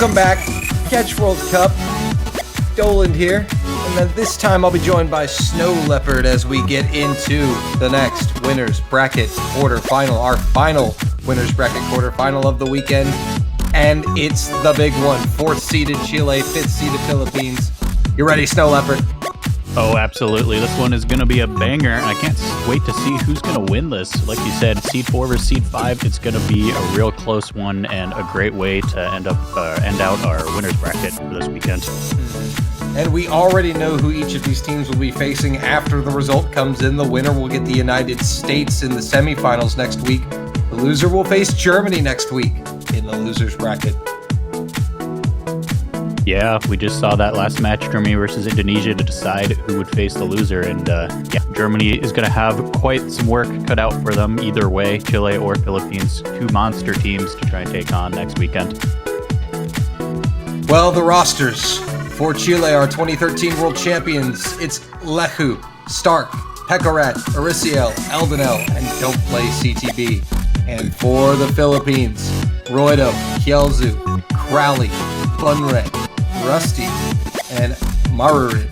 Welcome back. Catch World Cup. Doland here. And then this time I'll be joined by Snow Leopard as we get into the next Winners Bracket quarterfinal, our final Winners Bracket quarterfinal of the weekend. And it's the big one. 4th seeded Chile, 5th seeded Philippines. You ready, Snow Leopard? Oh, absolutely. This one is going to be a banger. I can't wait to see who's going to win this. Like you said, seed 4 versus seed 5. It's going to be a real close one and a great way to end out our winners bracket for this weekend. And we already know who each of these teams will be facing after the result comes in. The winner will get the United States in the semifinals next week. The loser will face Germany next week in the losers bracket. Yeah, we just saw that last match, Germany versus Indonesia, to decide who would face the loser. And Germany is going to have quite some work cut out for them either way, Chile or Philippines. 2 monster teams to try and take on next weekend. Well, the rosters for Chile are 2013 world champions. It's Lehu, Stark, Pecorat, Ariciel, Eldenel, and Don't Play CTB. And for the Philippines, Roido, Kielzu, Crowley, Bunre, Rusty, and Marurid.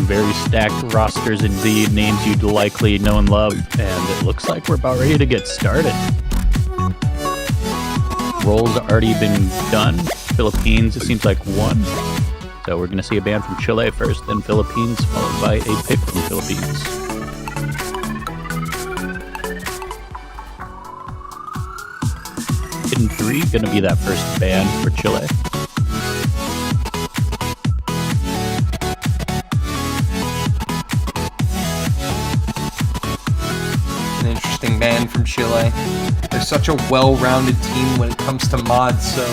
Very stacked rosters indeed, names you'd likely know and love, and it looks like we're about ready to get started. Roles already been done. Philippines, it seems like 1. So we're going to see a band from Chile first, then Philippines, followed by a pick from Philippines. Hidden 3, going to be that first band for Chile. An interesting band from Chile. They're such a well-rounded team when it comes to mods, so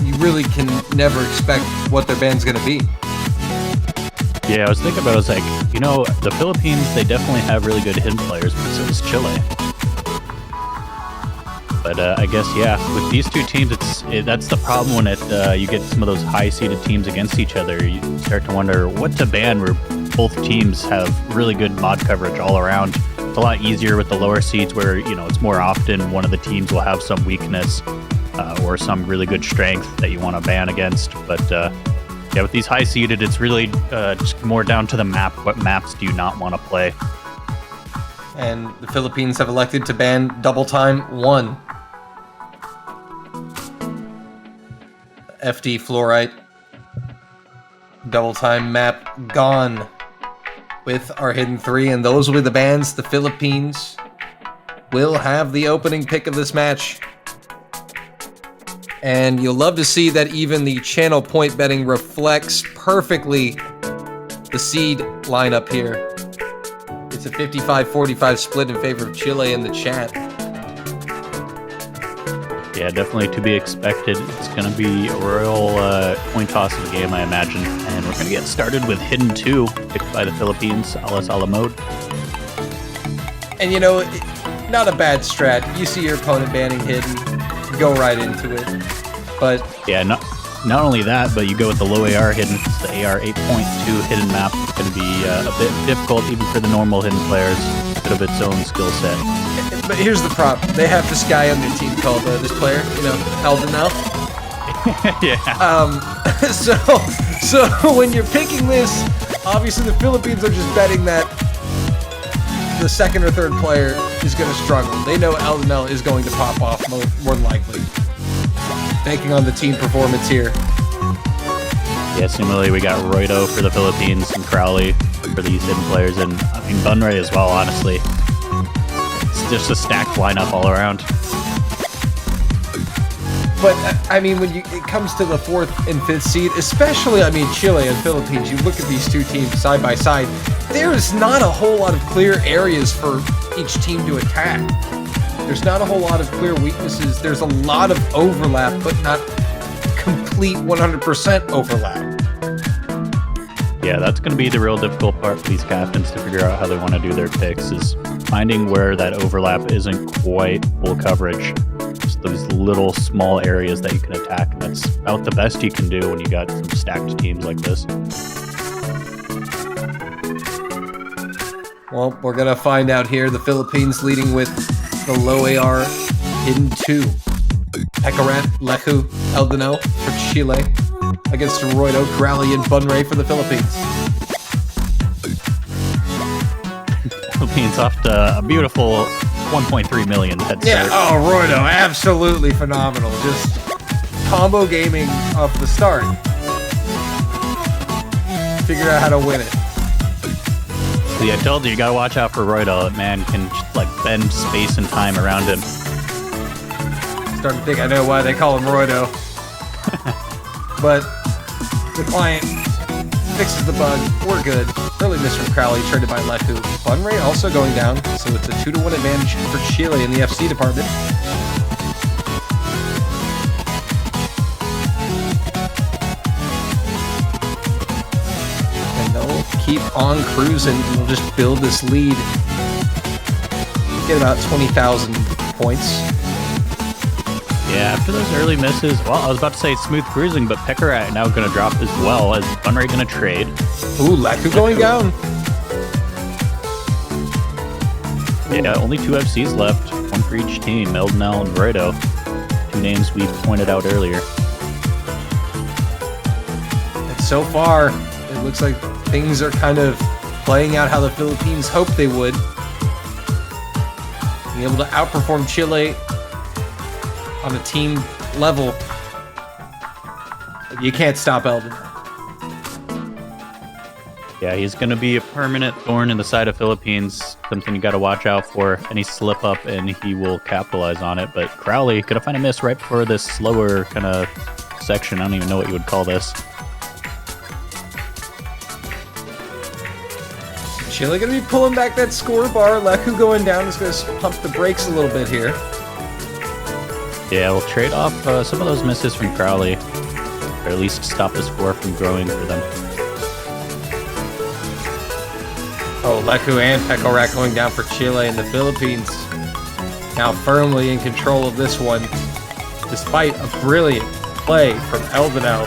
you really can never expect what their band's going to be. Yeah, I was thinking about it, I was like, you know, the Philippines, they definitely have really good hidden players, but so does Chile. But I guess, yeah, with these two teams, that's the problem when you get some of those high-seeded teams against each other. You start to wonder what to ban where both teams have really good mod coverage all around. It's a lot easier with the lower seeds where, you know, it's more often one of the teams will have some weakness or some really good strength that you want to ban against. But yeah, with these high-seeded, it's really just more down to the map. What maps do you not want to play? And the Philippines have elected to ban Double Time 1. FD Fluorite. Double Time map gone with our hidden 3, and those will be the bans. The Philippines will have the opening pick of this match. And you'll love to see that even the channel point betting reflects perfectly the seed lineup here. It's a 55-45 split in favor of Chile in the chat. Yeah, definitely to be expected. It's going to be a royal coin toss of the game, I imagine. And we're going to get started with Hidden 2, picked by the Philippines, Alas a la mode. And you know, not a bad strat. You see your opponent banning Hidden, go right into it. But yeah, not only that, but you go with the low AR Hidden. It's the AR 8.2 Hidden map. It's going to be a bit difficult even for the normal Hidden players. It's a bit of its own skill set. But here's the problem. They have this guy on their team called this player, you know, Eldenel. Yeah. So when you're picking this, obviously the Philippines are just betting that the second or third player is going to struggle. They know Eldenel is going to pop off more than likely. Banking on the team performance here. Yeah, similarly, we got Roido for the Philippines and Crowley for these hidden players, and I mean Bunre as well, honestly. It's just a stacked lineup all around. But, I mean, when it comes to the 4th and 5th seed, especially, I mean, Chile and Philippines, you look at these two teams side by side, there is not a whole lot of clear areas for each team to attack. There's not a whole lot of clear weaknesses. There's a lot of overlap, but not complete 100% overlap. Yeah, that's going to be the real difficult part for these captains to figure out how they want to do their picks, is finding where that overlap isn't quite full coverage. Just those little small areas that you can attack, and that's about the best you can do when you got some stacked teams like this. Well, we're going to find out here. The Philippines leading with the low AR Hidden 2. Pecarat, Lechu, Eldonel for Chile against Roydo, Crowley, and Bunray for the Philippines. Philippines off to a beautiful 1.3 million head start. Yeah, oh, Roydo, absolutely phenomenal. Just combo gaming off the start. Figure out how to win it. See, I told you gotta watch out for Roydo. That man can just, like, bend space and time around him. Starting to think I know why they call him Roydo. But the client fixes the bug. We're good. Early miss from Crowley, traded by Lechu. Bunray also going down, so it's a 2-1 advantage for Chile in the FC department. And they'll keep on cruising, and we'll just build this lead. Get about 20,000 points. Yeah, after those early misses, well, I was about to say smooth cruising, but Pecarat now going to drop as well. As Bunray going to trade. Ooh, Lechu going down. Yeah, only 2 FCs left, 1 for each team, Eldonel and Roydo. 2 names we pointed out earlier. And so far, it looks like things are kind of playing out how the Philippines hoped they would. Being able to outperform Chile on a team level. You can't stop Eldon. Yeah, he's going to be a permanent thorn in the side of Philippines. Something you got to watch out for. Any slip up and he will capitalize on it. But Crowley could have found a miss right before this slower kind of section. I don't even know what you would call this. Chile going to be pulling back that score bar. Lechu going down is going to pump the brakes a little bit here. Yeah, we'll trade off some of those misses from Crowley. Or at least stop the score from growing for them. Oh, Lechu and Pecarat going down for Chile, and the Philippines now firmly in control of this one, despite a brilliant play from Eldonel.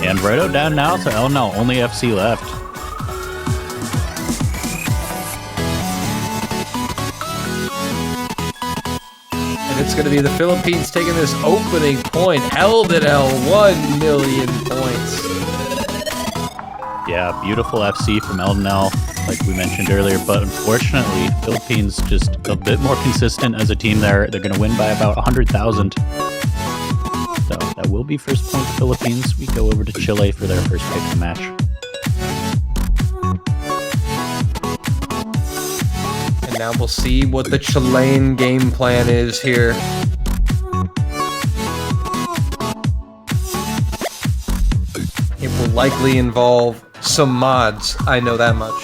And Roydo down now, so Eldonel only FC left. And it's going to be the Philippines taking this opening point. Eldonel, 1 million points. Yeah, beautiful FC from Eldonel, like we mentioned earlier, but unfortunately, Philippines just a bit more consistent as a team there. They're going to win by about 100,000. So that will be first point to Philippines. We go over to Chile for their first pick of the match. And now we'll see what the Chilean game plan is here. It will likely involve some mods, I know that much.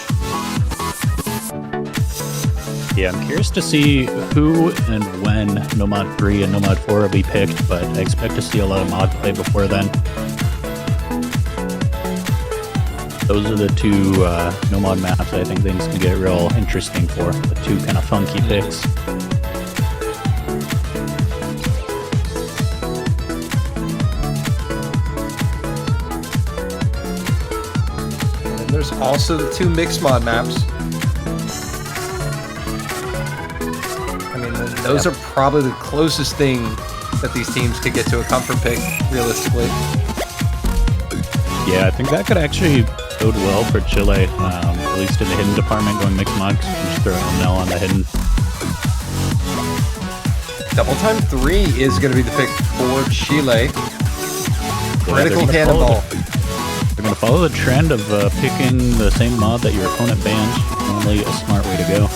Yeah, I'm curious to see who and when Nomad 3 and Nomad 4 will be picked, but I expect to see a lot of mod play before then. Those are the 2 Nomad maps I think things can get real interesting for, the 2 kind of funky picks. And there's also the 2 mixed mod maps. I mean, those are probably the closest thing that these teams could get to a comfort pick, realistically. Yeah, I think that could actually bode well for Chile, at least in the hidden department, going mixed mods. Just throw Nell on the hidden. Double Time 3 is going to be the pick for Chile. Critical Yeah, Cannonball. They're going to follow the trend of picking the same mod that your opponent banned. Normally a smart way to go.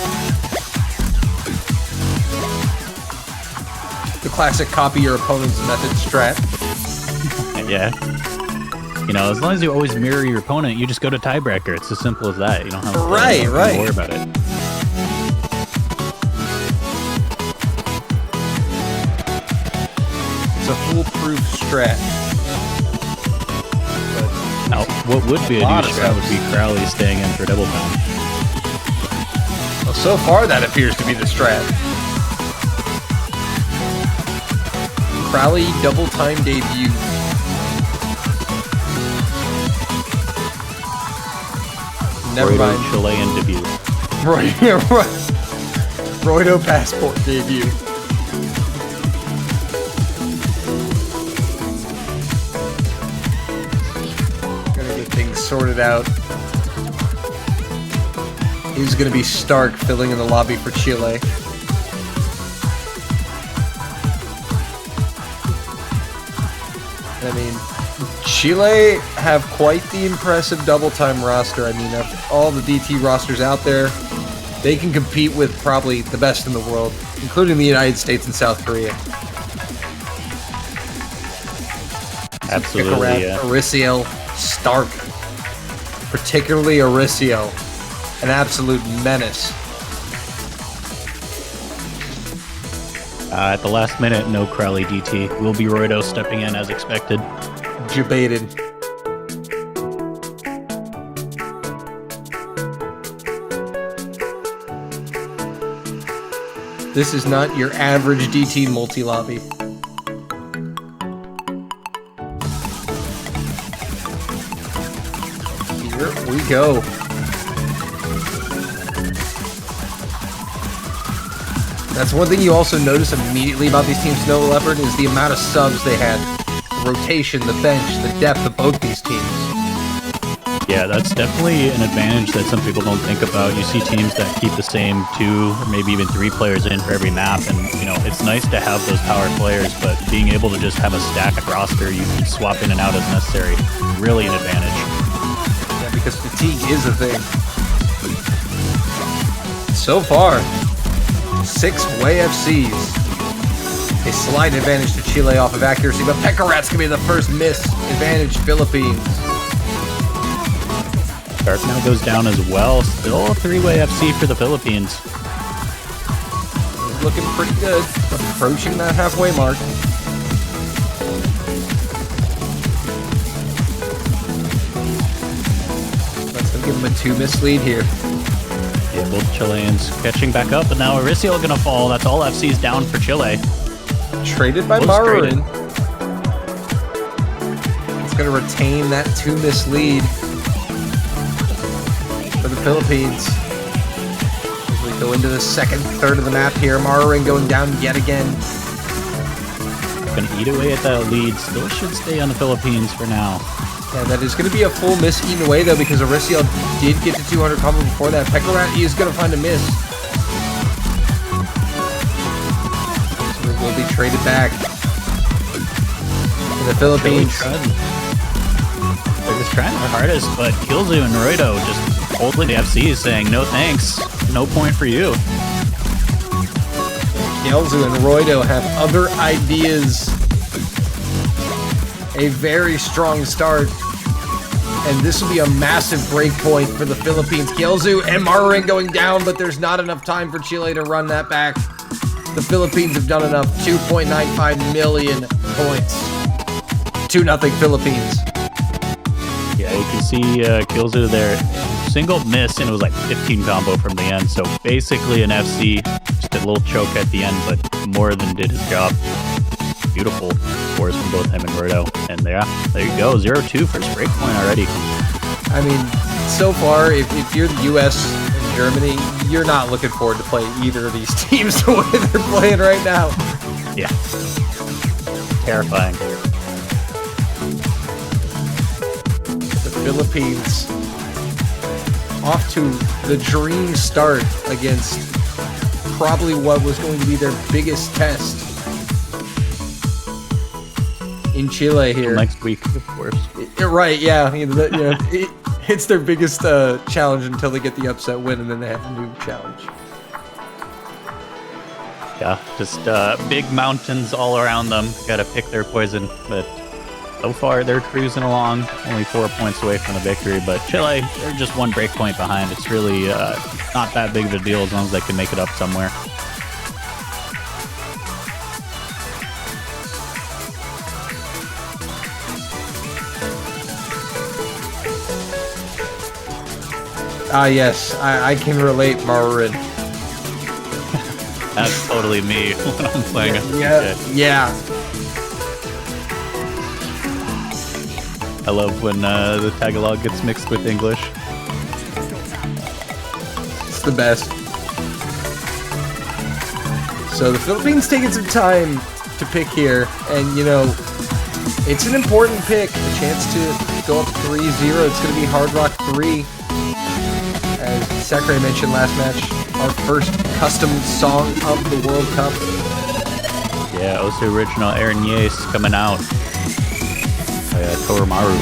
The classic copy your opponent's method strat. Yeah. You know, as long as you always mirror your opponent, you just go to tiebreaker. It's as simple as that. You don't have to, Right. worry about it. It's a foolproof strat. Now, what would be a new strat would be Crowley staying in for double time. Well, so far that appears to be the strat. Crowley double time debut. Never mind. Chilean debut. Roydo passport debut. sorted out. He's going to be Stark filling in the lobby for Chile. I mean, Chile have quite the impressive double-time roster. I mean, of all the DT rosters out there, they can compete with probably the best in the world, including the United States and South Korea. Absolutely, Picarat, yeah. Aricio, Stark. Particularly Aricio. An absolute menace. At the last minute, no Crowley DT. Will be Roido stepping in as expected. Debated. This is not your average DT multi-lobby. Here we go. That's one thing you also notice immediately about these teams, Snow Leopard, is the amount of subs they had. The rotation, the bench, the depth of both these teams. Yeah, that's definitely an advantage that some people don't think about. You see teams that keep the same 2 or maybe even 3 players in for every map, and you know it's nice to have those power players, but being able to just have a stacked roster, you can swap in and out as necessary. Really an advantage. Yeah, because fatigue is a thing. So far, 6 Way FCs. A slight advantage to Chile off of accuracy, but Picarat's gonna be the first miss. Advantage Philippines. Stark now goes down as well. Still a 3-way FC for the Philippines. Looking pretty good. Approaching that halfway mark. That's gonna give him a 2-miss lead here. Yeah, both Chileans catching back up, but now Aricio gonna fall. That's all FC's down for Chile. Traded by Marin. It's gonna retain that 2-miss lead for the Philippines. As we go into the second third of the map here, Marin going down yet again. Gonna eat away at that lead. Still should stay on the Philippines for now. Yeah, that is going to be a full miss eaten away, though, because Aricio did get to 200 combo before that. Picarat is going to find a miss. So it will be traded back to the Philippines. They're just trying their hardest, but Killzoo and Roido just holding the FCs saying, no thanks, no point for you. Killzoo and Roido have other ideas. A very strong start. And this will be a massive break point for the Philippines. Killzoo and Marin going down, but there's not enough time for Chile to run that back. The Philippines have done enough. 2.95 million points. 2-0 Philippines. Yeah, you can see Killzoo there. Single miss, and it was like 15 combo from the end. So basically an FC. Just a little choke at the end, but more than did his job. Beautiful scores from both him and Roido. And there you go. 0-2 first break point already. I mean, so far, if you're the US and Germany, you're not looking forward to play either of these teams the way they're playing right now. Yeah. Terrifying. The Philippines off to the dream start against probably what was going to be their biggest test in Chile here. Next week, of course. Right, yeah. It's their biggest challenge until they get the upset win, and then they have a new challenge. Yeah, just big mountains all around them. Got to pick their poison, but so far they're cruising along. Only 4 points away from the victory, but Chile, they're just 1 break point behind. It's really not that big of a deal as long as they can make it up somewhere. Ah, yes, I can relate, Marin. That's totally me when I'm playing it. Yeah. I love when the Tagalog gets mixed with English. It's the best. So the Philippines taking some time to pick here, and It's an important pick. A chance to go up 3-0. It's going to be Hard Rock 3. As Sakurai mentioned last match, our first custom song of the World Cup. Yeah, also original Aaron Yace coming out by Toromaru.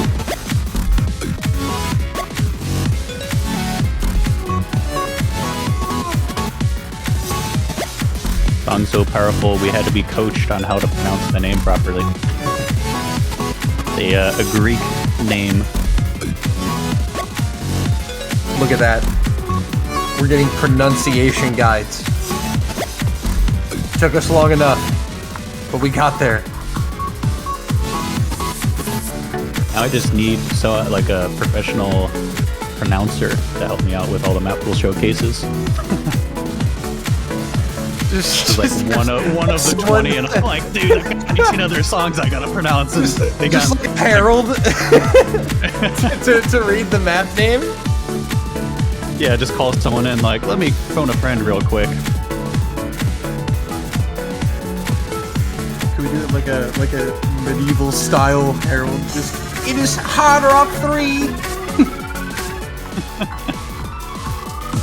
Song so powerful, we had to be coached on how to pronounce the name properly. A Greek name. Look at that. We're getting pronunciation guides. Took us long enough, but we got there. Now I just need like a professional pronouncer to help me out with all the map pool showcases. Just like one of the 20, and I'm like, dude, I got 19 other songs I gotta pronounce. They got just like Harold to read the map name. Yeah, just call someone in, like, let me phone a friend real quick. Can we do it like a medieval style Harold? Just it is Hard Rock 3.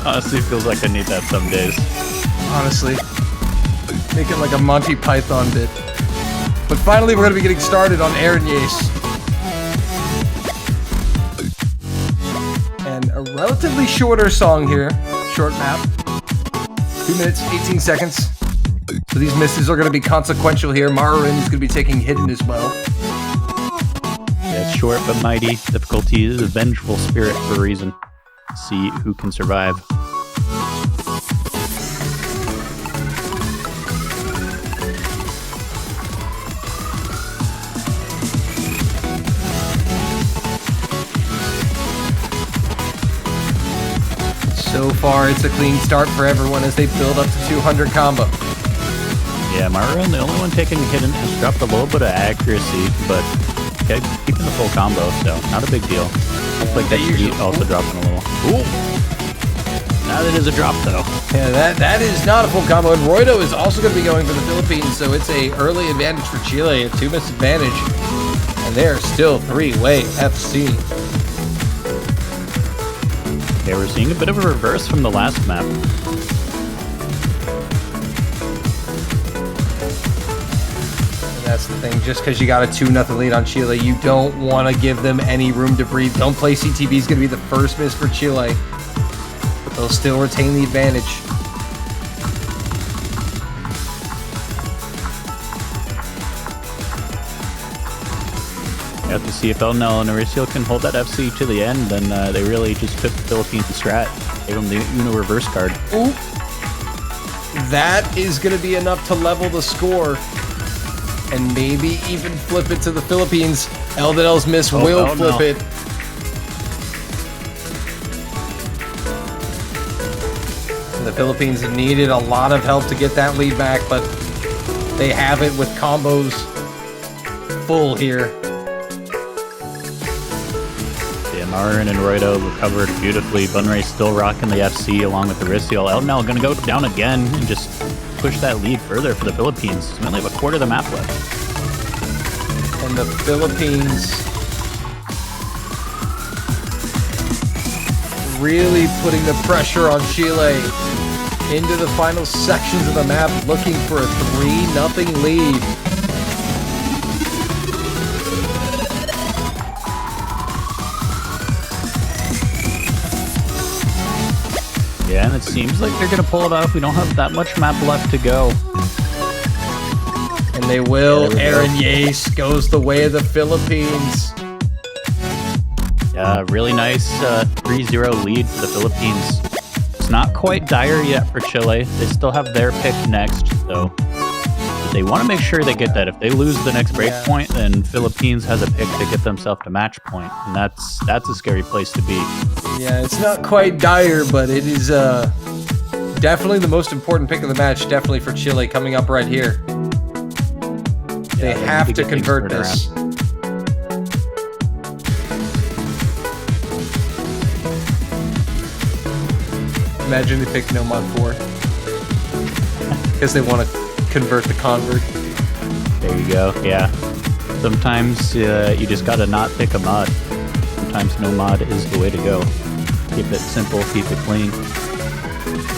Honestly, feels like I need that some days. Honestly, make it like a Monty Python bit. But finally, we're gonna be getting started on Aaron Yace. And a relatively shorter song here. Short map. 2 minutes, 18 seconds. So these misses are going to be consequential here. Maruin is going to be taking hidden as well. Yeah, it's short but mighty. Difficulty is a vengeful spirit for a reason. See who can survive. So far, it's a clean start for everyone as they build up to 200 combo. Yeah, Maruin, the only one taking hidden, has dropped a little bit of accuracy, but keeping the full combo, so not a big deal. Looks like that usually also dropping a little. Ooh! Now that is a drop, though. Yeah, that is not a full combo, and Roido is also going to be going for the Philippines, so it's a early advantage for Chile, a 2-miss advantage, and they're still 3-way FC. Okay, we're seeing a bit of a reverse from the last map. That's the thing, just because you got a 2-0 lead on Chile, you don't want to give them any room to breathe. Don't play CTB is going to be the first miss for Chile, but they'll still retain the advantage. You have to see if El Nel and Mauricio can hold that FC to the end, then they really just took the Philippines strat. Gave them the Uno reverse card. Ooh. That is going to be enough to level the score. And maybe even flip it to the Philippines. Eldenel's miss will flip it. And the Philippines needed a lot of help to get that lead back, but they have it with combos full here. Yeah, Marin and Roido recovered beautifully. Bunray still rocking the FC along with the Mauricio. Eldenel gonna go down again and just push that lead further for the Philippines. We only have a quarter of the map left. And the Philippines really putting the pressure on Chile into the final sections of the map, looking for a 3-0 lead. Yeah, and it seems like they're going to pull it off. We don't have that much map left to go. And they will. Yeah, Aaron Yace goes the way of the Philippines. Yeah, really nice 3-0 lead for the Philippines. It's not quite dire yet for Chile. They still have their pick next, though. But they want to make sure they get that. If they lose the next break point, then Philippines has a pick to get themselves to match point. And that's a scary place to be. Yeah, it's not quite dire, but it is definitely the most important pick of the match, definitely for Chile coming up right here. They have to convert this. Imagine they pick No Mod 4. Because they want to convert the convert. There you go, yeah. Sometimes you just gotta not pick a mod. Sometimes no mod is the way to go. Keep it simple, keep it clean.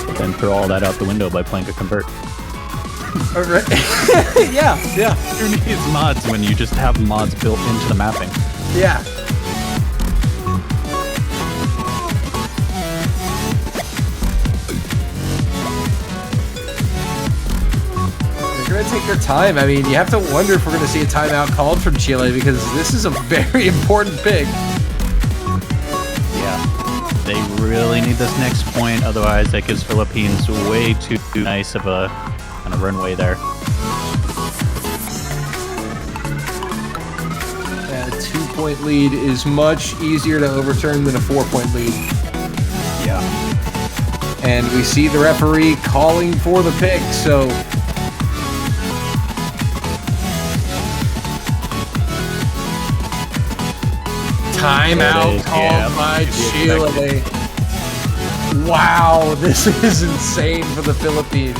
But then throw all that out the window by playing a convert. All right. Yeah. Who needs mods when you just have mods built into the mapping? Yeah. They're going to take their time. I mean, you have to wonder if we're going to see a timeout called from Chile because this is a very important pick. Yeah. They really need this next point, otherwise that gives Philippines way too nice of a kind of runway there. A 2-point lead is much easier to overturn than a 4-point lead. Yeah. And we see the referee calling for the pick, so... Timeout called by Chile. Wow, this is insane for the Philippines.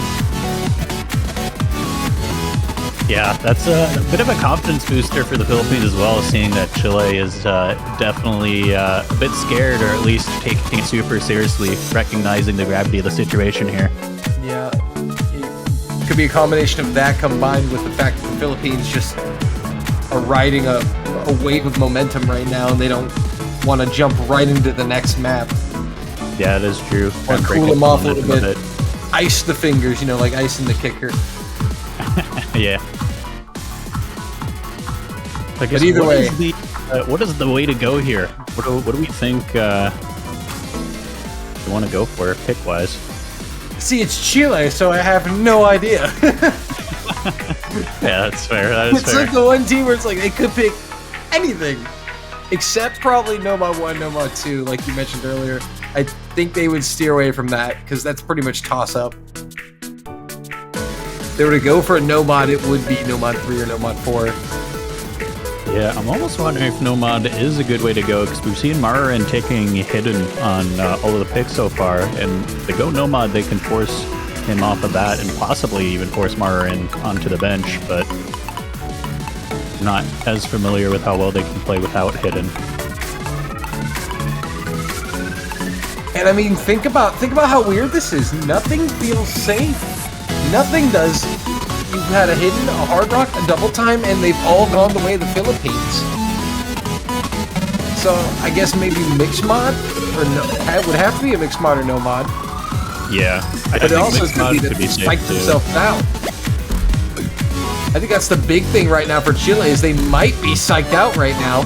Yeah, that's a bit of a confidence booster for the Philippines as well, seeing that Chile is definitely a bit scared, or at least taking it super seriously, recognizing the gravity of the situation here. Yeah, it could be a combination of that combined with the fact that the Philippines just are riding a wave of momentum right now, and they don't want to jump right into the next map. Yeah, it is true. Or cool them off a little bit. Ice the fingers, you know, like icing the kicker. Yeah. I guess, but either way, what is the way to go here? What do we think we want to go for pick-wise? See, it's Chile, so I have no idea. Yeah, that's fair. That is it's fair. like the one team where it's like they could pick anything, except probably Nomad 1, Nomad 2, like you mentioned earlier. I think they would steer away from that because that's pretty much toss-up. If they were to go for a Nomad, it would be Nomad 3 or Nomad 4. Yeah, I'm almost wondering if Nomad is a good way to go, because we've seen Marin taking hidden on all of the picks so far, and if they go Nomad, they can force him off of that and possibly even force Marin onto the bench, but not as familiar with how well they can play without hidden. And I mean, think about how weird this is. Nothing feels safe. Nothing does. You've had a hidden, a hard rock, a double time, and they've all gone the way of the Philippines. So I guess maybe mixed mod, or no, it would have to be a mixed mod or no mod. Yeah, but it also could be that spike themselves out. I think that's the big thing right now for Chile is they might be psyched out right now,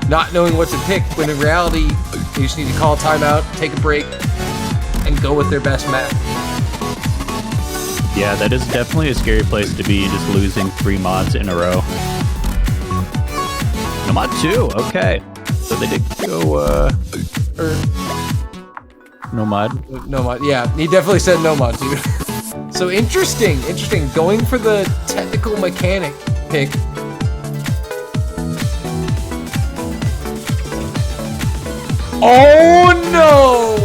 not knowing what to pick. When in reality, they just need to call a timeout, take a break, and go with their best map. Yeah, that is definitely a scary place to be, just losing 3 mods in a row. Nomad 2, okay. So they did go, Nomad. Nomad, yeah, he definitely said Nomad, dude. So interesting. Going for the technical mechanic pick. Oh no!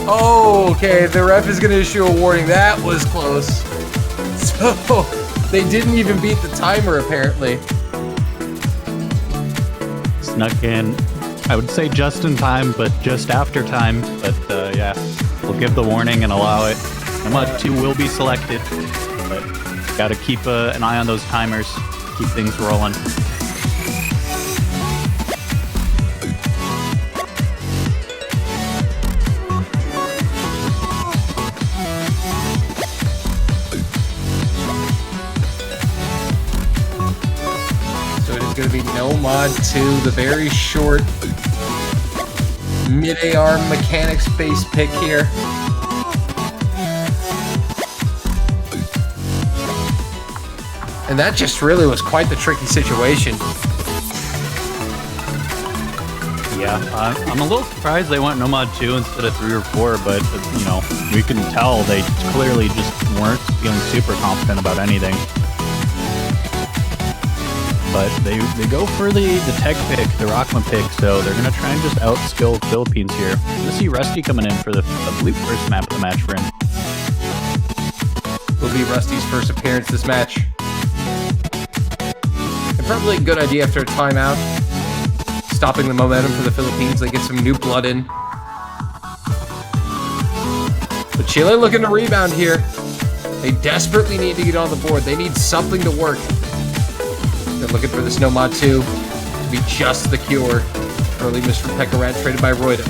Oh, okay, the ref is going to issue a warning. That was close. So, they didn't even beat the timer, apparently. Snuck in, I would say just in time, but just after time. But, yeah, we'll give the warning and allow it. Nomad 2 will be selected, but got to keep an eye on those timers, keep things rolling. Going to be Nomad 2, the very short mid-AR mechanics-based pick here. And that just really was quite the tricky situation. Yeah, I'm a little surprised they went Nomad 2 instead of 3 or 4, but, you know, we can tell they clearly just weren't feeling super confident about anything. But they go for the tech pick, the Rockman pick, so they're going to try and just outskill Philippines here. We're going to see Rusty coming in for the, I believe, first map of the match for him. Will be Rusty's first appearance this match. Probably a good idea after a timeout. Stopping the momentum for the Philippines. They get some new blood in. But Chile looking to rebound here. They desperately need to get on the board. They need something to work. They're looking for this Nomad 2 to be just the cure. Early miss from Pekarat, traded by Royda.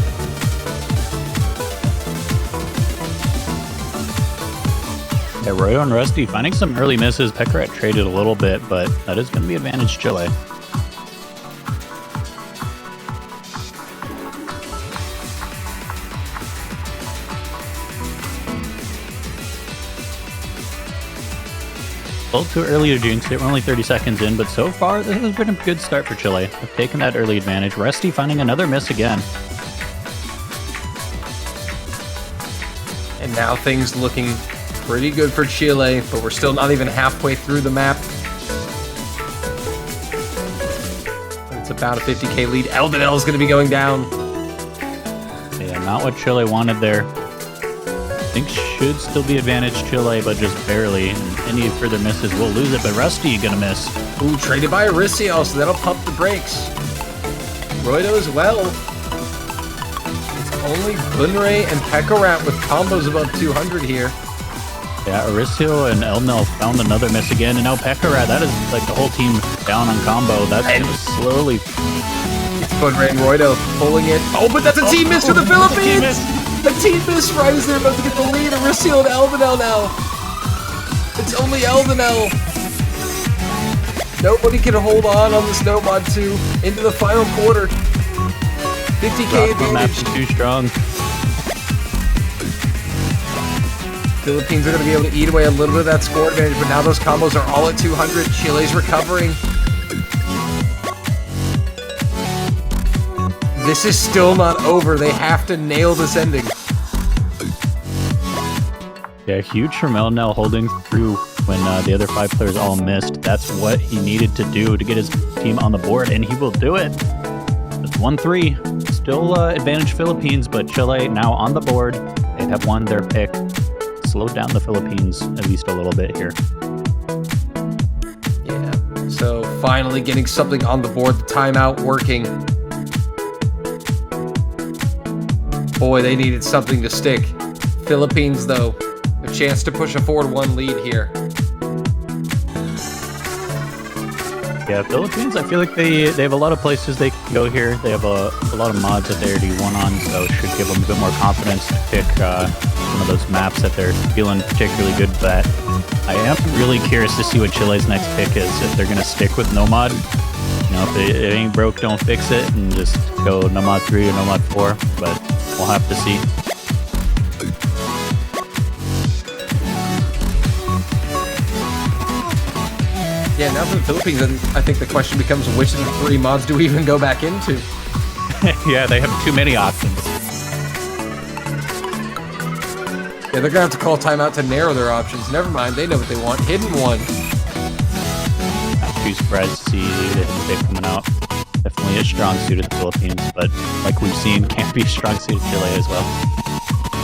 Yeah, Roydo and Rusty finding some early misses. Pekarat traded a little bit, but that is going to be advantage Chile. A little too early to jinx it. We're only 30 seconds in, but so far this has been a good start for Chile. They've taken that early advantage. Rusty finding another miss again. And now things looking pretty good for Chile, but we're still not even halfway through the map. It's about a 50k lead. Eldonel is going to be going down. Yeah, not what Chile wanted there. I think should still be advantage Chile, but just barely. And any further misses will lose it, but Rusty gonna miss. Ooh, traded by Aricio, so that'll pump the brakes. Roydo as well. It's only Bunray and Pekarat with combos above 200 here. Yeah, Aricio and Eldonel found another miss again, and now Pekarat, that is like the whole team down on combo. That's gonna slowly... It's Bunray and Roydo pulling it. Oh, but that's a team miss for the Philippines! A team miss right as they're about to get the lead. Aricio and Eldonel now. It's only Eldonel. Nobody can hold on this Nomad 2 into the final quarter. 50k advantage. Too strong. Philippines are going to be able to eat away a little bit of that score advantage, but now those combos are all at 200. Chile's recovering. This is still not over. They have to nail this ending. Yeah, huge from Eldonel holding through when the other 5 players all missed. That's what he needed to do to get his team on the board, and he will do it. It's 1-3. Still advantage Philippines, but Chile now on the board. They have won their pick. Slowed down the Philippines at least a little bit here. Yeah, so finally getting something on the board. The timeout working. Boy, they needed something to stick. Philippines, though, a chance to push a 4-1 lead here. Yeah, Philippines, I feel like they have a lot of places they can go here. They have a lot of mods that they already won on, so it should give them a bit more confidence to pick some of those maps that they're feeling particularly good at. I am really curious to see what Chile's next pick is, if they're going to stick with Nomad. You know, if it ain't broke, don't fix it, and just go Nomad 3 or Nomad 4, but we'll have to see. Yeah, now for the Philippines, I think the question becomes, which of the 3 mods do we even go back into? Yeah, they have too many options. Yeah, they're going to have to call timeout to narrow their options. Never mind, they know what they want. Hidden one. Not too surprised to see the hidden pick coming out. Definitely a strong suit of the Philippines, but like we've seen, can't be a strong suit of Chile as well.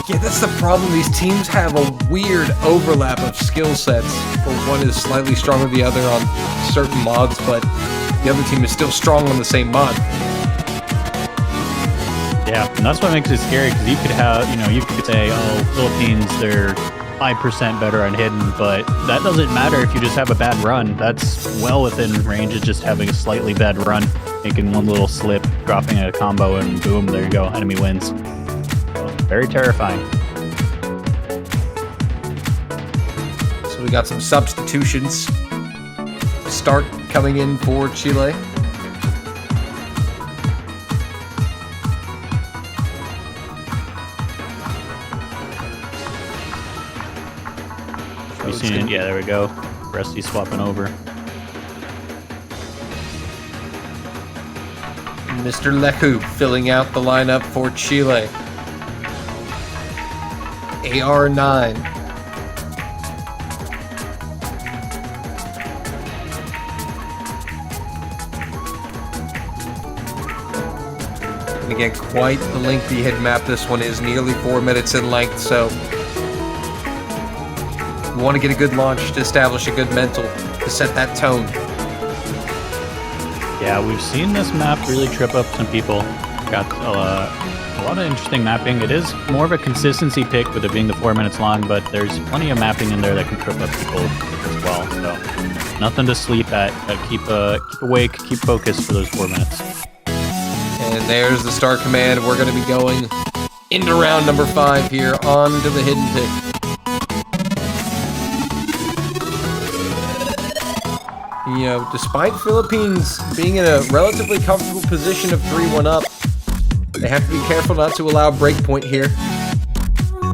Yeah, that's the problem. These teams have a weird overlap of skill sets, where one is slightly stronger than the other on certain mods, but the other team is still strong on the same mod. Yeah, and that's what makes it scary, because you could have, you could say, oh, Philippines, they're 5% better on hidden, but that doesn't matter if you just have a bad run. That's well within range of just having a slightly bad run, making one little slip, dropping a combo, and boom, there you go, enemy wins. So, very terrifying. So we got some substitutions. Start coming in for Chile. Yeah, there we go. Rusty swapping over. Mr. Leku filling out the lineup for Chile. AR9. And again, quite the lengthy hidden map this one is, nearly 4 minutes in length, so we want to get a good launch to establish a good mental, to set that tone. Yeah, we've seen this map really trip up some people. Got a lot of interesting mapping. It is more of a consistency pick with it being the 4 minutes long, but there's plenty of mapping in there that can trip up people as well. So nothing to sleep at. Keep awake, keep focused for those 4 minutes. And there's the start command. We're going to be going into round number 5 here, on to the hidden pick. You know, despite Philippines being in a relatively comfortable position of 3-1 up, they have to be careful not to allow breakpoint here.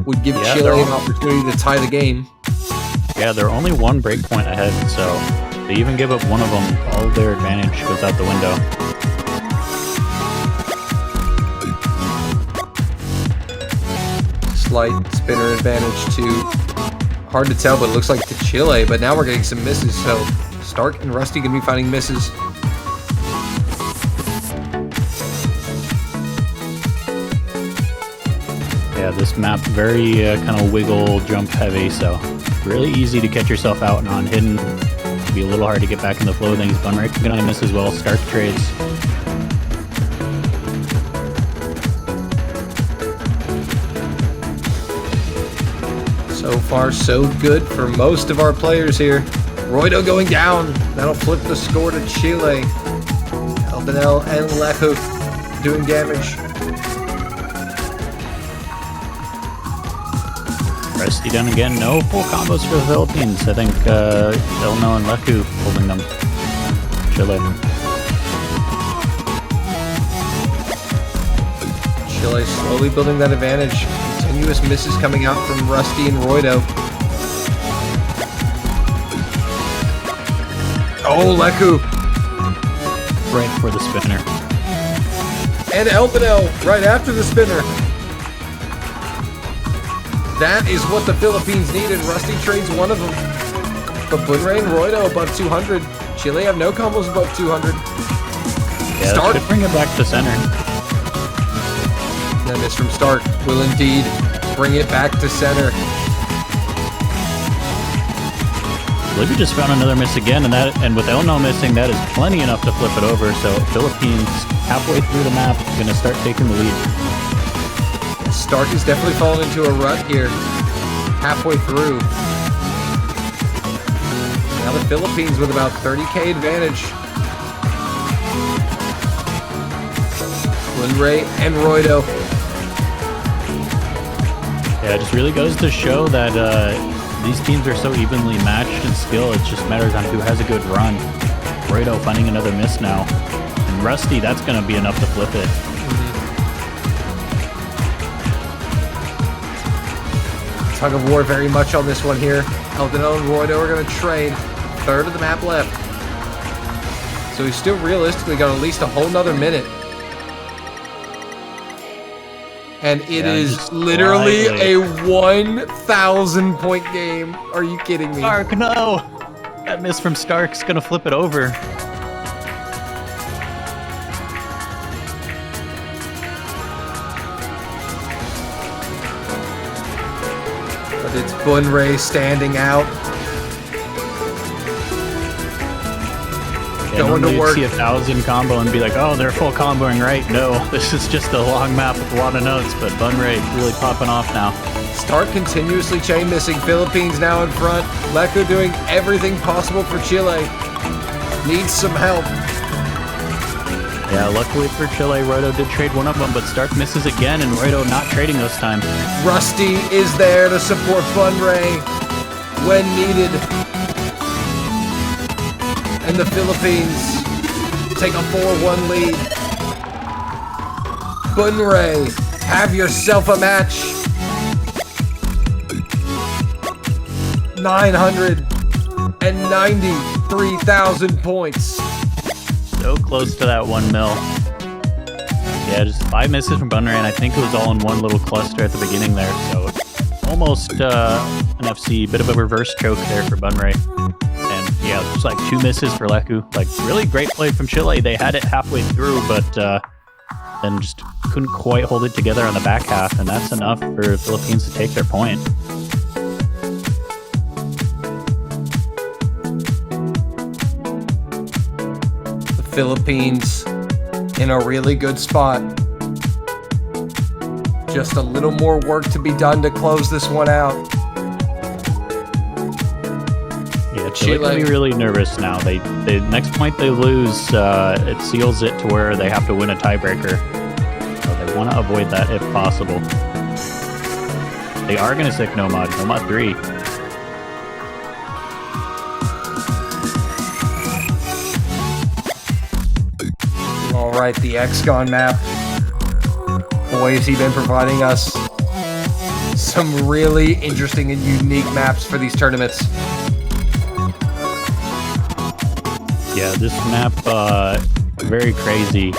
Would give Chile an opportunity to tie the game. Yeah, they're only 1 breakpoint ahead, so they even give up one of them. All of their advantage goes out the window. Slight spinner advantage to, hard to tell, but it looks like to Chile. But now we're getting some misses, so Stark and Rusty gonna be finding misses. Yeah, this map very kind of wiggle jump heavy, so really easy to catch yourself out and on hidden. It'll be a little hard to get back in the flow of things. Bunray gonna miss as well. Stark trades. So far, so good for most of our players here. Roido going down. That'll flip the score to Chile. Elbanel and Leku doing damage. Rusty done again. No full combos for the Philippines. I think Elno and Leku holding them. Chile. Chile slowly building that advantage. Continuous misses coming out from Rusty and Roido. Oh, Leku. Right for the spinner. And Elbanel right after the spinner. That is what the Philippines need, and Rusty trades one of them. But Bunray and Roido above 200. Chile have no combos above 200. Yeah, Stark should bring it back to center. That miss from Stark will indeed bring it back to center. Libby just found another miss again, and with Elno missing, that is plenty enough to flip it over. So Philippines halfway through the map going to start taking the lead. Stark is definitely fallen into a rut here, halfway through. Now the Philippines with about 30k advantage. Bunray and Roido. Yeah, it just really goes to show that these teams are so evenly matched in skill. It just matters on who has a good run. Roido finding another miss now. And Rusty, that's going to be enough to flip it. Tug of war very much on this one here. Eldano and Roido are going to trade. Third of the map left. So he's still realistically got at least a whole nother minute. And it is literally a 1,000 point game. Are you kidding me? Stark, no! That miss from Stark's going to flip it over. But it's Bunray standing out. Yeah, Going to work. See 1,000 combo and be like, oh, they're full comboing, right? No, this is just a long map with a lot of notes, but Bunray really popping off now. Stark continuously chain missing. Philippines now in front. Leku doing everything possible for Chile. Needs some help. Yeah, luckily for Chile, Roido did trade one of them, but Stark misses again, and Roido not trading this time. Rusty is there to support Bunray when needed. And the Philippines take a 4-1 lead. Bunray, have yourself a match. 993,000 points. So close to that 1 mil. Yeah, just 5 misses from Bunray, and I think it was all in one little cluster at the beginning there. So almost an FC, bit of a reverse choke there for Bunray. And yeah, just like 2 misses for Leku. Like really great play from Chile. They had it halfway through, but then just couldn't quite hold it together on the back half, and that's enough for the Philippines to take their point. Philippines in a really good spot. Just a little more work to be done to close this one out. Yeah, Chile can be really nervous now. They next point they lose, it seals it to where they have to win a tiebreaker. So they want to avoid that if possible. They are going to stick Nomad 3. All right, the XCON map. Boy, has he been providing us some really interesting and unique maps for these tournaments. Yeah, this map, very crazy.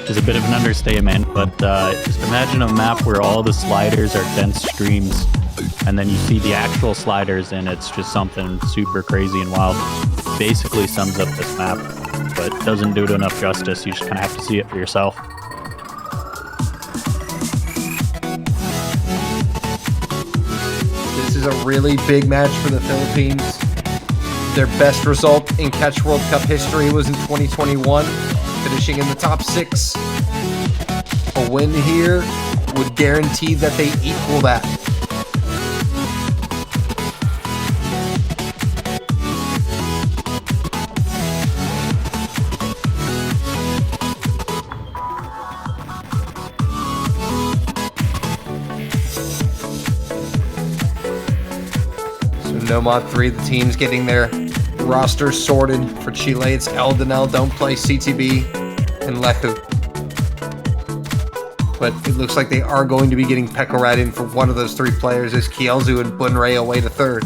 Is a bit of an understatement, but just imagine a map where all the sliders are dense streams, and then you see the actual sliders, and it's just something super crazy and wild. Basically sums up this map, but doesn't do it enough justice. You just kind of have to see it for yourself. This is a really big match for the Philippines. Their best result in Catch World Cup history was in 2021, finishing in the top 6. A win here would guarantee that they equal that. Nomad 3, the team's getting their roster sorted. For Chile, it's Eldenel, Don't Play, CTB, and Lechu. But it looks like they are going to be getting Pekorat in for one of those 3 players as Kielzu and Bunrei away to 3rd.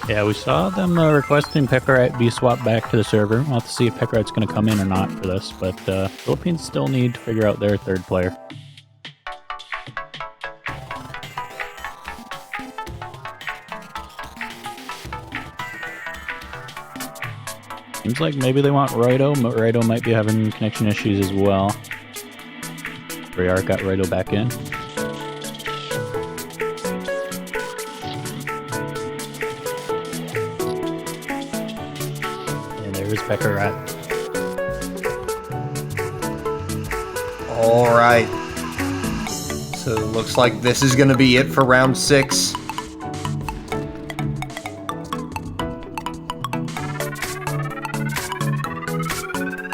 Yeah, we saw them requesting Pekorat be swapped back to the server. We'll have to see if Pekorat's going to come in or not for this, but Philippines still need to figure out their 3rd player. Seems like maybe they want Roido. Roido might be having connection issues as well. Rayar got Roido back in. And there's Pekorat. All right. So it looks like this is going to be it for round 6.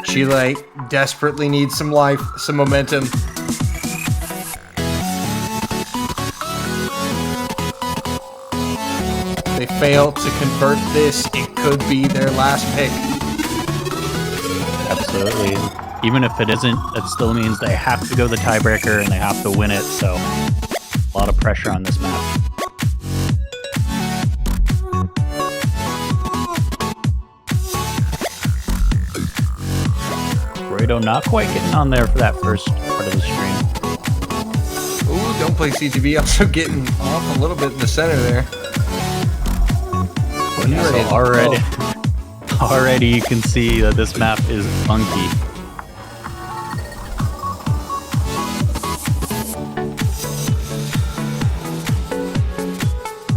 Chile desperately needs some life, some momentum. They fail to convert this, it could be their last pick. Absolutely. Even if it isn't, it still means they have to go the tiebreaker and they have to win it, so a lot of pressure on this map. Roido not quite getting on there for that first part of the stream. Ooh, Don't Play CTB also getting off a little bit in the center there. Yeah, so already you can see that this map is funky.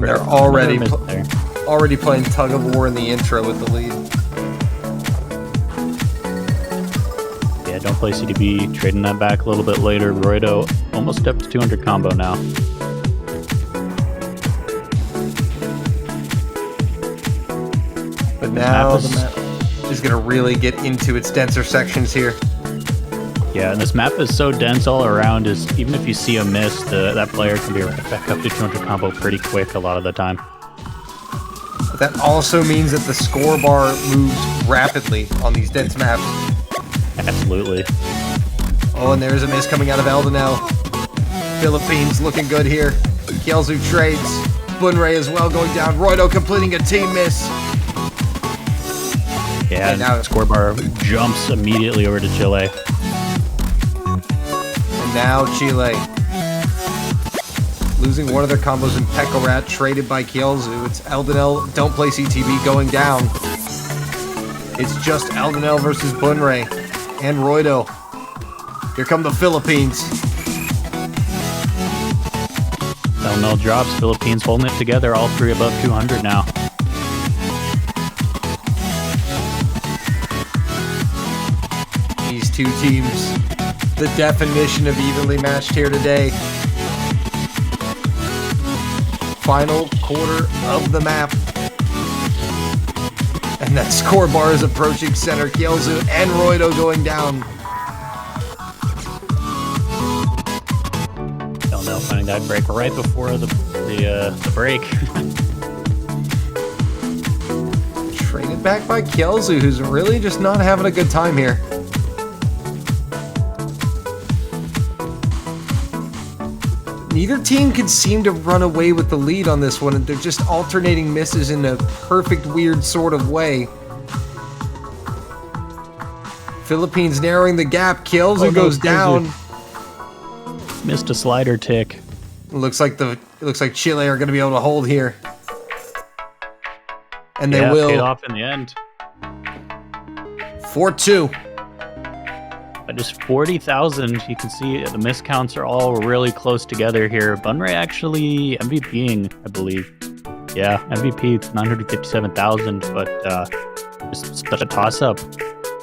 They're already playing tug of war in the intro with the lead. Yeah, Don't Play CDB, trading that back a little bit later. Roido almost up to 200 combo now. But now the map is going to really get into its denser sections here. Yeah, and this map is so dense all around, is even if you see a miss, that player can be right back up to 200 combo pretty quick a lot of the time. But that also means that the score bar moves rapidly on these dense maps. Absolutely. Oh, and there's a miss coming out of Eldenel. Philippines looking good here. Kielzu trades. Bunrei as well going down. Roido completing a team miss. Yeah, and now the score bar jumps immediately over to Chile. And now Chile losing one of their combos in Pekorat, traded by Kielzu. It's Eldenel, Don't Play CTB going down. It's just Eldenel versus Bunrei and Roido. Here come the Philippines. No drops. Philippines holding it together. All three above 200 now. These two teams, the definition of evenly matched here today. Final quarter of the map. And that score bar is approaching center. Kielzu and Roido going down. No, finding that break right before the break. Traded back by Kielzu, who's really just not having a good time here. Neither team can seem to run away with the lead on this one, and they're just alternating misses in a perfect, weird sort of way. Philippines narrowing the gap. Kielzu goes down. Missed a slider tick. Looks like Chile are going to be able to hold here, and they will. Paid off in the end. 4-2. But just 40,000. You can see the miscounts are all really close together here. Bunray actually MVPing, I believe. Yeah, MVP. It's 957,000, but just such a toss-up.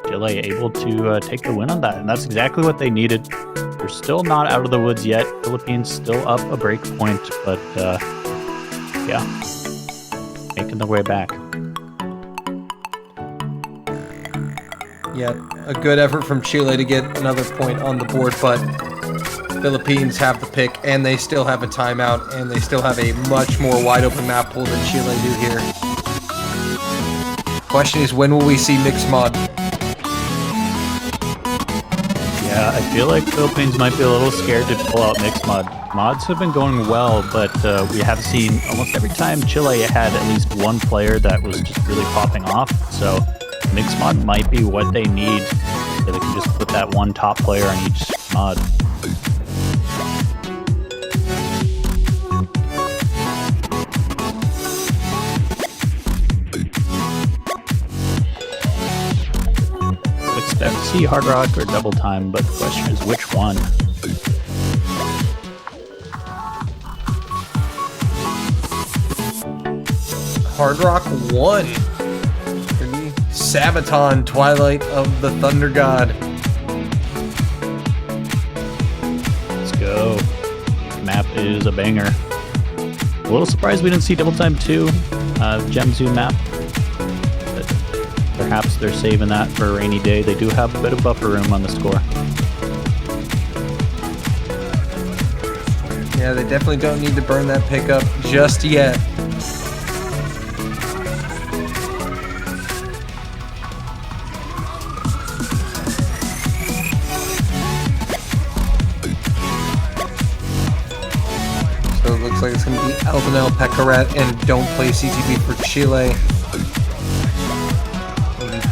Chile able to take the win on that, and that's exactly what they needed. They're still not out of the woods yet. Philippines still up a break point, but yeah, making their way back. Yeah, a good effort from Chile to get another point on the board, but Philippines have the pick, and they still have a timeout, and they still have a much more wide-open map pool than Chile do here. Question is, when will we see mixed mod? Yeah, I feel like Philippines might be a little scared to pull out mixed mod. Mods have been going well, but we have seen almost every time Chile had at least one player that was just really popping off, so mixed mod might be what they need, so they can just put that one top player on each mod. Expect to see Hard Rock or Double Time, but the question is which one? Hard Rock 1. Sabaton, Twilight of the Thunder God. Let's go. This map is a banger. A little surprised we didn't see Double Time 2, Gem Zoo map. But perhaps they're saving that for a rainy day. They do have a bit of buffer room on the score. Yeah, they definitely don't need to burn that pickup just yet. Looks like it's going to be Albanel, Pecaret, and don't play CTB for Chile.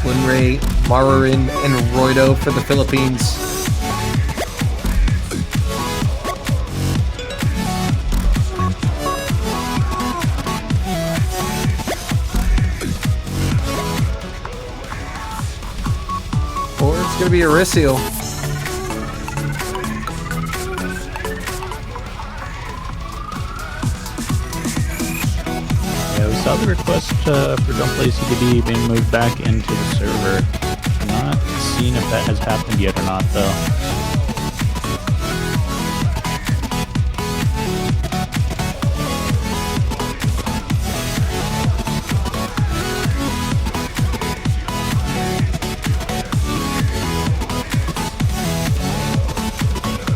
Bunray, Mararin, and Roido for the Philippines. Or it's going to be Aricio. Saw the request for Don't Play CTB being moved back into the server. Not seeing if that has happened yet or not, though.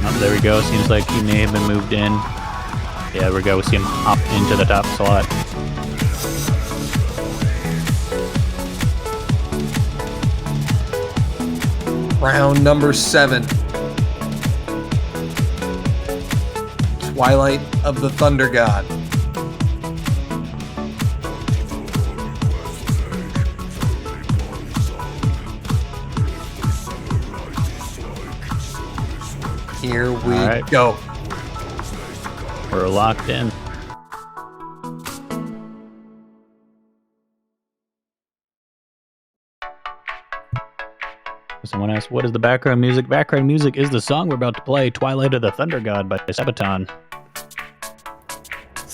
Oh, there we go. Seems like he may have been moved in. Yeah, there we go. We see him hop into the top slot. Round number 7. Twilight of the Thunder God. Here we go. We're locked in. Someone asked, what is the background music? Background music is the song we're about to play, Twilight of the Thunder God by Sabaton.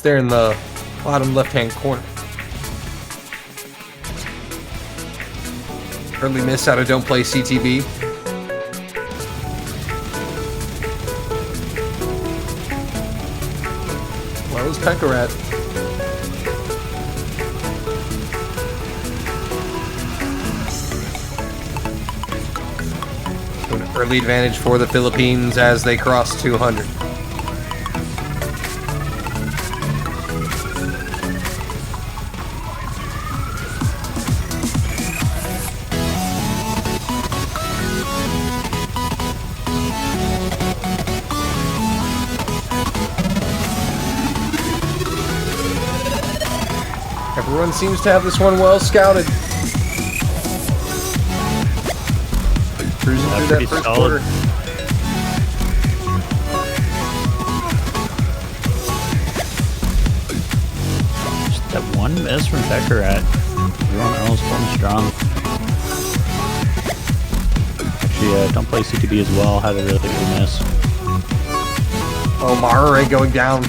there in the bottom left-hand corner. Early miss out of don't play CTB. Well, it was Pekarat. An early advantage for the Philippines as they cross 200. Everyone seems to have this one well scouted. Cruising through that first quarter. Just that one miss from Pekarat. Everyone else going strong. Actually, don't play CTB as well. Had a really good miss. Oh, Marare going down.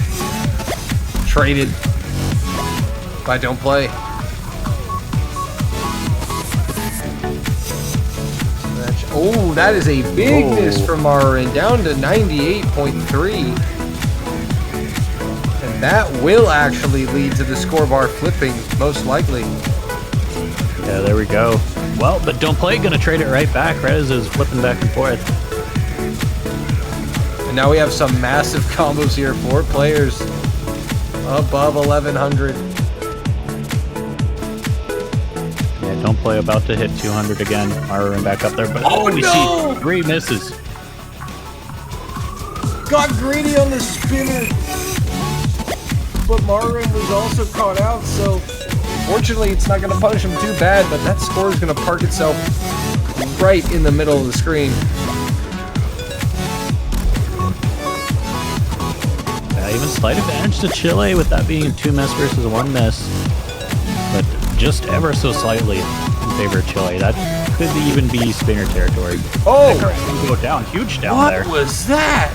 Traded by don't play. Oh, that is a big miss from Marin, down to 98.3. And that will actually lead to the scorebar flipping, most likely. Yeah, there we go. Well, but don't play, gonna trade it right back. Rez is flipping back and forth. And now we have some massive combos here. 4 players above 1100. Don't play about to hit 200 again. Marin back up there, but we see 3 misses. Got greedy on the spinner, but Marin was also caught out, so fortunately it's not going to punish him too bad, but that score is going to park itself right in the middle of the screen. Yeah, even slight advantage to Chile with that being a 2 miss versus a 1 miss. But just ever so slightly in favor of Chile. That could even be spinner territory. Oh! Can go down, huge down what there. What was that?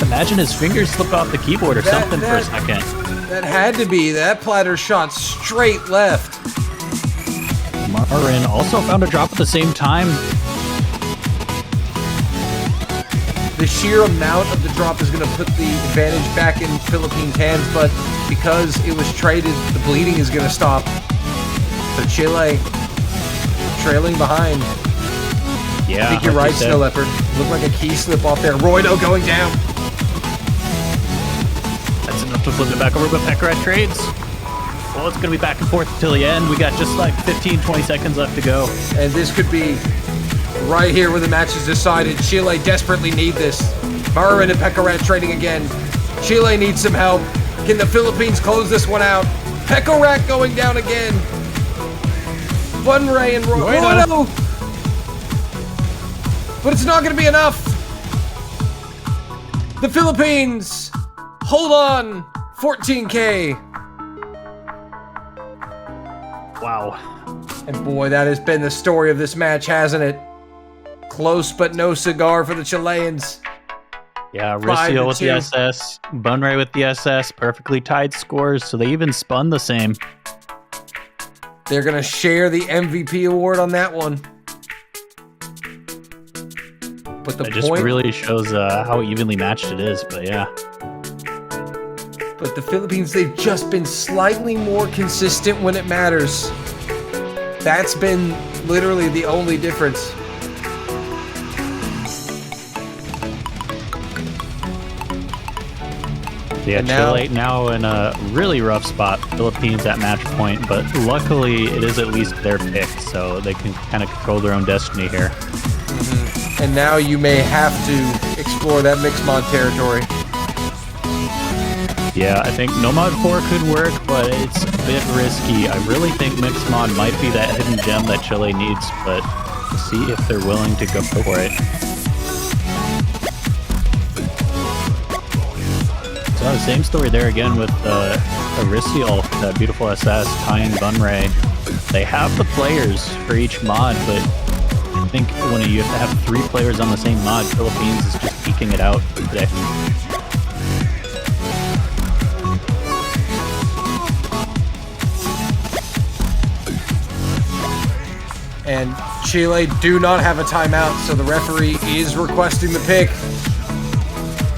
Imagine his fingers slip off the keyboard or something for a second. That had to be. That platter shot straight left. Marin also found a drop at the same time. The sheer amount of the drop is going to put the advantage back in Philippines' hands, but because it was traded, the bleeding is going to stop. So Chile trailing behind. Yeah, I think you're right, Snow Leopard. Looked like a key slip off there. Roydo going down. That's enough to flip it back over, but Pekarat trades. Well, it's going to be back and forth until the end. We got just like 15, 20 seconds left to go. And this could be right here where the match is decided. Chile desperately need this. Marin and Pekarat trading again. Chile needs some help. Can the Philippines close this one out? Pekarat going down again. Bunray and Roydo. But it's not going to be enough. The Philippines hold on. 14K. Wow. And boy, that has been the story of this match, hasn't it? Close but no cigar for the Chileans. Yeah, Ricio with the SS, Bunray with the SS, perfectly tied scores, so they even spun the same. They're going to share the MVP award on that one. But the it just really shows how evenly matched it is, but yeah. But the Philippines, they've just been slightly more consistent when it matters. That's been literally the only difference. Yeah, Chile now in a really rough spot. Philippines at match point, but luckily it is at least their pick, so they can kind of control their own destiny here. Mm-hmm. And now you may have to explore that mixed mod territory. Yeah, I think no mod 4 could work, but it's a bit risky. I really think mixed mod might be that hidden gem that Chile needs, but we'll see if they're willing to go for it. So same story there again with Arisial, that beautiful SS, tying Bunray. They have the players for each mod, but I think when you have to have 3 players on the same mod, Philippines is just eking it out today. And Chile do not have a timeout, so the referee is requesting the pick.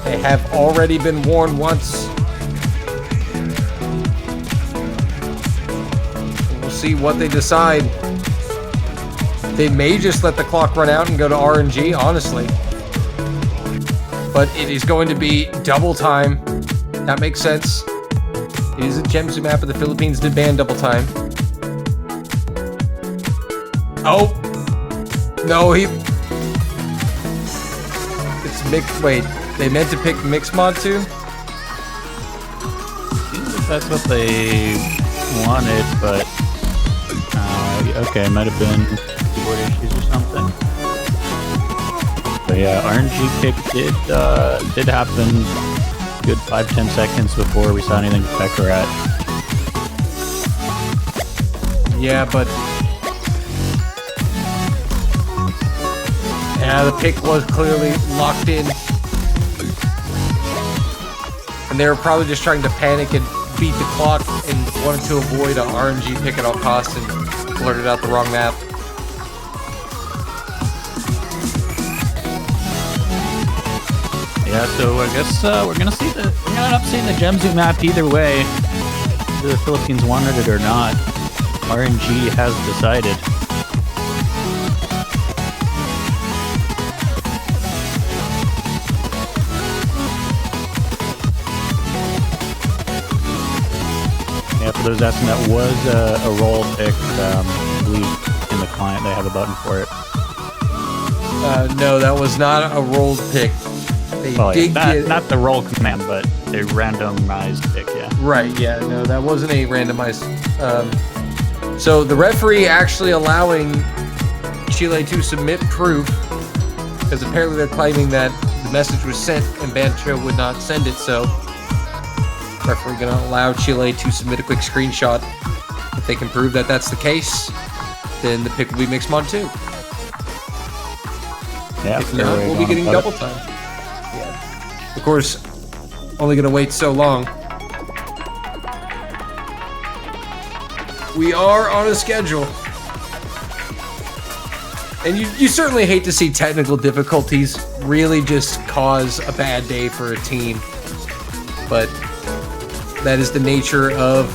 They have already been warned once. We'll see what they decide. They may just let the clock run out and go to RNG, honestly. But it is going to be double time. That makes sense. It is a Gemzu map, but the Philippines did ban double time. Oh! No, it's mixed. Wait, they meant to pick mixed mod too? That's what they wanted, but okay, it might have been keyboard issues or something. But yeah, RNG pick did happen. Good 5-10 seconds before we saw anything to Becker at. Yeah, but the pick was clearly locked in. And they were probably just trying to panic and beat the clock and wanted to avoid an RNG pick at all costs and blurted out the wrong map. Yeah, so I guess we're gonna end up seeing the Gemzu map either way. Whether the Philippines wanted it or not, RNG has decided. Yeah, for those asking, that was a roll pick. I believe in the client they have a button for it. No, that was not a rolled pick. Not the roll command, but a randomized pick, yeah. Right, yeah, no, that wasn't a randomized. So the referee actually allowing Chile to submit proof, because apparently they're claiming that the message was sent and Bancho would not send it, so referee gonna allow Chile to submit a quick screenshot. If they can prove that that's the case, then the pick will be mixed mod 2. Yeah, if not, we'll be getting double time. Of course, only gonna wait so long. We are on a schedule. And you certainly hate to see technical difficulties really just cause a bad day for a team. But that is the nature of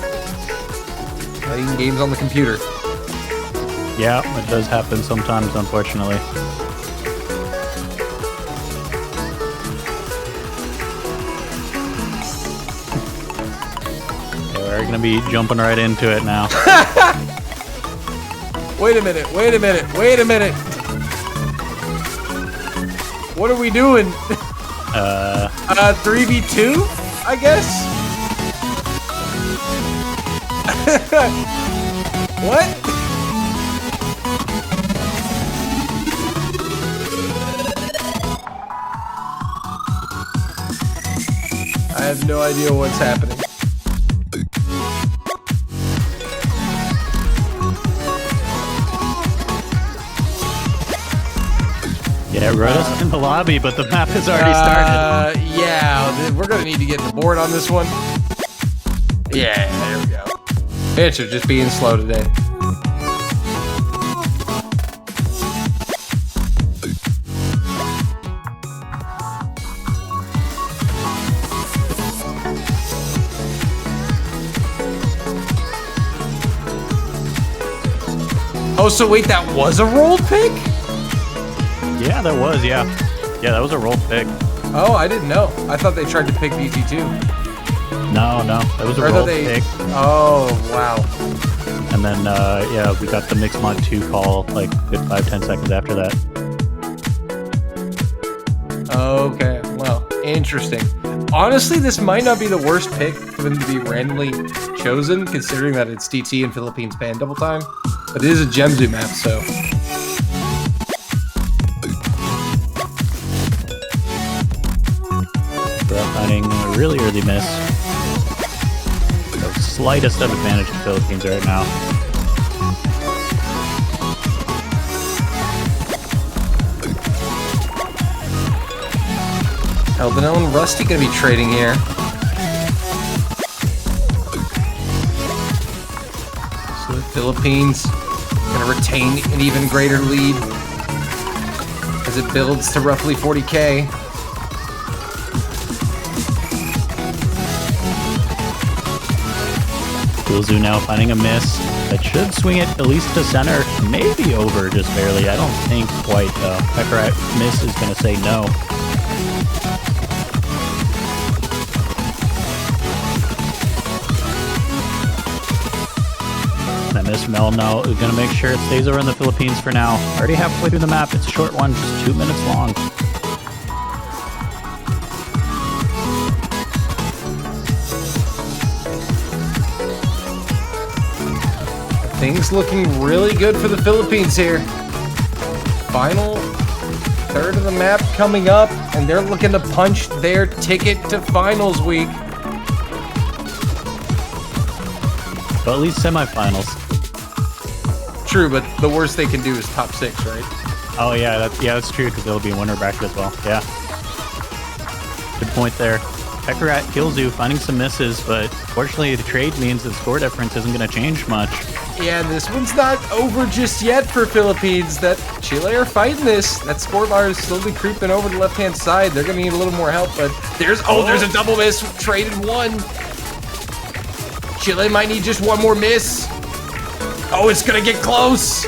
playing games on the computer. Yeah, it does happen sometimes, unfortunately. We're gonna be jumping right into it now. Wait a minute. What are we doing? 3v2, I guess? What? I have no idea what's happening. Yeah, wrote us in the lobby, but the map has already started. Yeah, we're gonna need to get the board on this one. Yeah, there we go. Bitch, just being slow today. Oh, so wait, that was a rolled pick? Yeah, that was, yeah. Yeah, that was a roll pick. Oh, I didn't know. I thought they tried to pick BT2. No, that was a roll pick. Oh, wow. And then, yeah, we got the Mix Mod 2 call, like, good 5-10 seconds after that. Okay, well, interesting. Honestly, this might not be the worst pick for them to be randomly chosen, considering that it's DT and Philippines ban double time. But it is a Gemzu map, so... Finding a really early miss. The slightest of advantage to Philippines right now. Eldonel and Rusty gonna be trading here. So the Philippines Gonna retain an even greater lead as it builds to roughly 40K. Bilzu now finding a miss. That should swing it at least to center, maybe over just barely. I don't think quite though. Pekkarat miss is going to say no. That miss from El now is going to make sure it stays over in the Philippines for now. Already halfway through the map. It's a short one, just 2 minutes long. Things looking really good for the Philippines here. Final third of the map coming up, and they're looking to punch their ticket to finals week. But at least semifinals. True, but the worst they can do is top 6, right? Oh yeah, that's true because there'll be a winner bracket as well. Yeah, good point there. Pekkarat kills you, finding some misses, but fortunately the trade means the score difference isn't going to change much. Yeah, this one's not over just yet for Philippines. That Chile are fighting this. That scoreline is slowly creeping over the left-hand side. They're going to need a little more help, but there's a double miss. Traded one. Chile might need just one more miss. Oh, it's going to get close.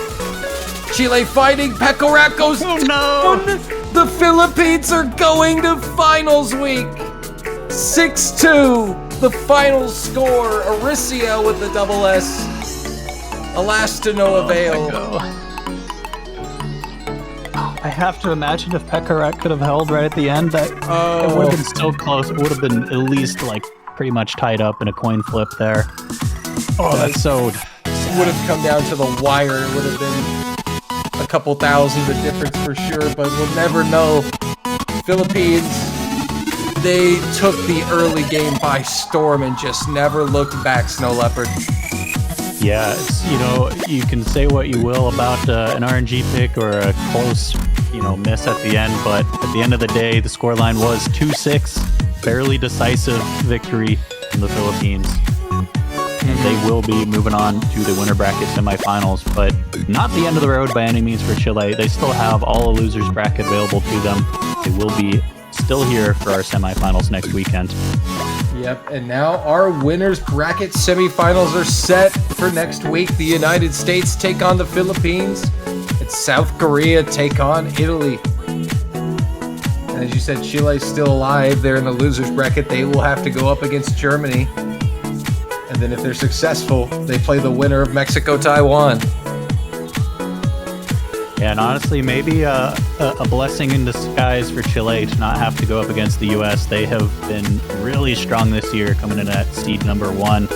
Chile fighting. Pekkarat goes down. The Philippines are going to finals week. 6-2. The final score. Aricia with the double S. Alas, to no avail. I have to imagine if Pekkarat could have held right at the end, that it would have been so close. It would have been at least like pretty much tied up in a coin flip there. Oh, that's so sad. Would have come down to the wire. It would have been a couple thousand the difference for sure, but we'll never know. Philippines, they took the early game by storm and just never looked back, Snow Leopard. Yeah, you can say what you will about an RNG pick or a close, miss at the end, but at the end of the day, the scoreline was 2-6, barely decisive victory from the Philippines. And they will be moving on to the winner bracket semifinals, but not the end of the road by any means for Chile. They still have all the losers bracket available to them. They will be still here for our semifinals next weekend. Yep, and now our winners bracket semifinals are set for next week. The United States take on the Philippines. It's South Korea take on Italy. And as you said, Chile's still alive. They're in the losers bracket. They will have to go up against Germany. And then if they're successful, they play the winner of Mexico-Taiwan. Yeah, and honestly, maybe a blessing in disguise for Chile to not have to go up against the U.S. They have been really strong this year, coming in at seed number 1.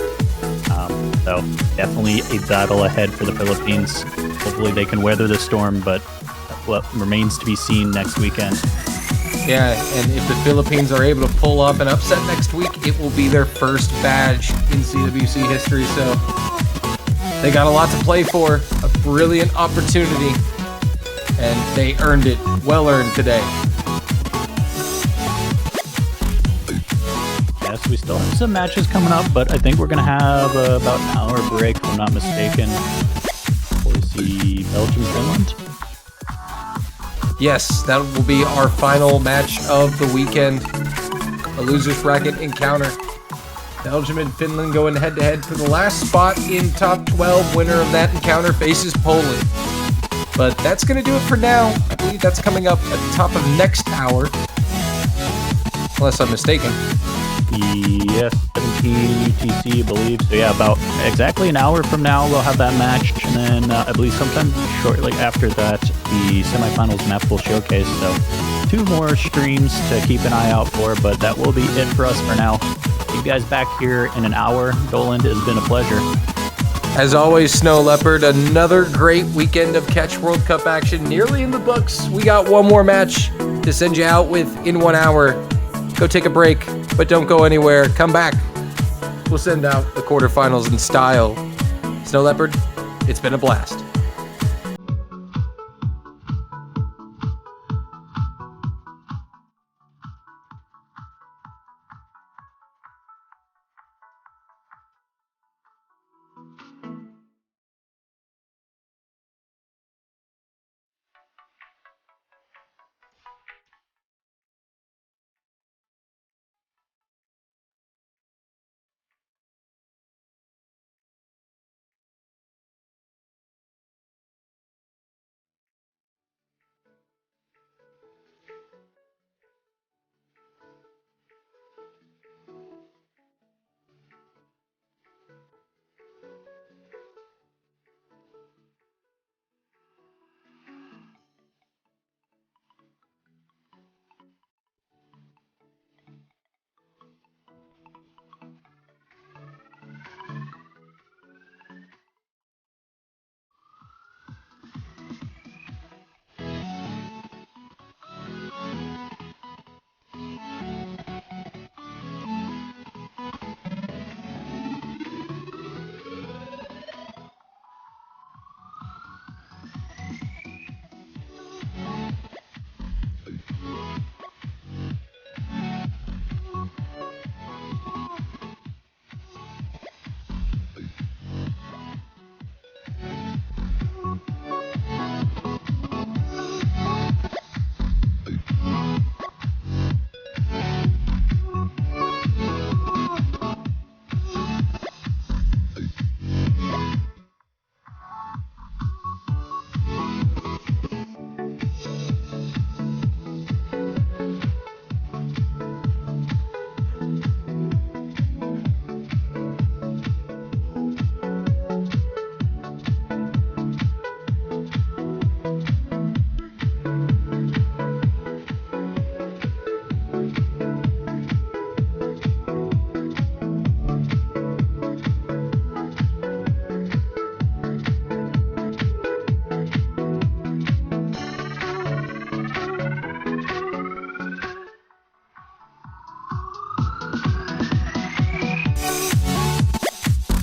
So definitely a battle ahead for the Philippines. Hopefully they can weather the storm, but what remains to be seen next weekend. Yeah, and if the Philippines are able to pull up an upset next week, it will be their first badge in CWC history. So they got a lot to play for, a brilliant opportunity. And they earned it. Well earned today. Yes, we still have some matches coming up, but I think we're going to have about an hour break, if I'm not mistaken, before we see Belgium-Finland. Yes, that will be our final match of the weekend. A losers bracket encounter. Belgium and Finland going head-to-head for the last spot in top 12. Winner of that encounter faces Poland. But that's going to do it for now. I believe that's coming up at the top of next hour. Unless I'm mistaken. Yes, 17 UTC, I believe. So yeah, about exactly an hour from now, we'll have that match. And then I believe sometime shortly after that, the semifinals map will showcase. So 2 more streams to keep an eye out for, but that will be it for us for now. See you guys back here in an hour. Doland, it has been a pleasure. As always, Snow Leopard, another great weekend of Catch World Cup action nearly in the books. We got one more match to send you out with in 1 hour. Go take a break, but don't go anywhere. Come back. We'll send out the quarterfinals in style. Snow Leopard, it's been a blast.